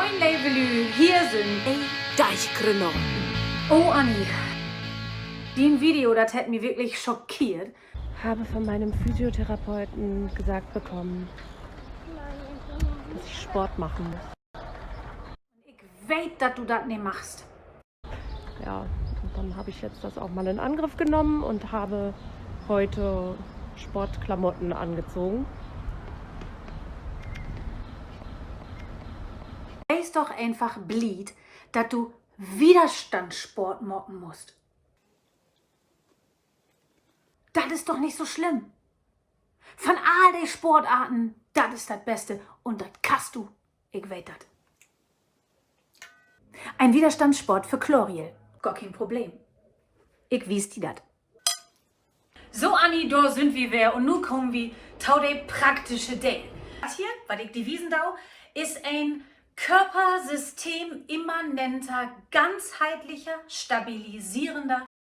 Moin Levelü, hier sind Deichgrünner. Oh Anni, den Video, das hat mich wirklich schockiert. Habe von meinem Physiotherapeuten gesagt bekommen, dass ich Sport machen muss. Ich weiß, dass du das nicht machst. Ja, und dann habe ich jetzt das auch mal in Angriff genommen und habe heute Sportklamotten angezogen. Weiß doch einfach blied, dass du Widerstandssport machen musst. Das ist doch nicht so schlimm. Von all den Sportarten, das ist das Beste und das kannst du. Ich weiß das. Ein Widerstandssport für Chloriel. Gar kein Problem. Ich wies die dat. So, Anni, da sind wir wer und nun kommen wir zu der praktische Day. Das hier, was ich die wiesen dau, ist ein körpersystemimmanenter, ganzheitlicher, stabilisierender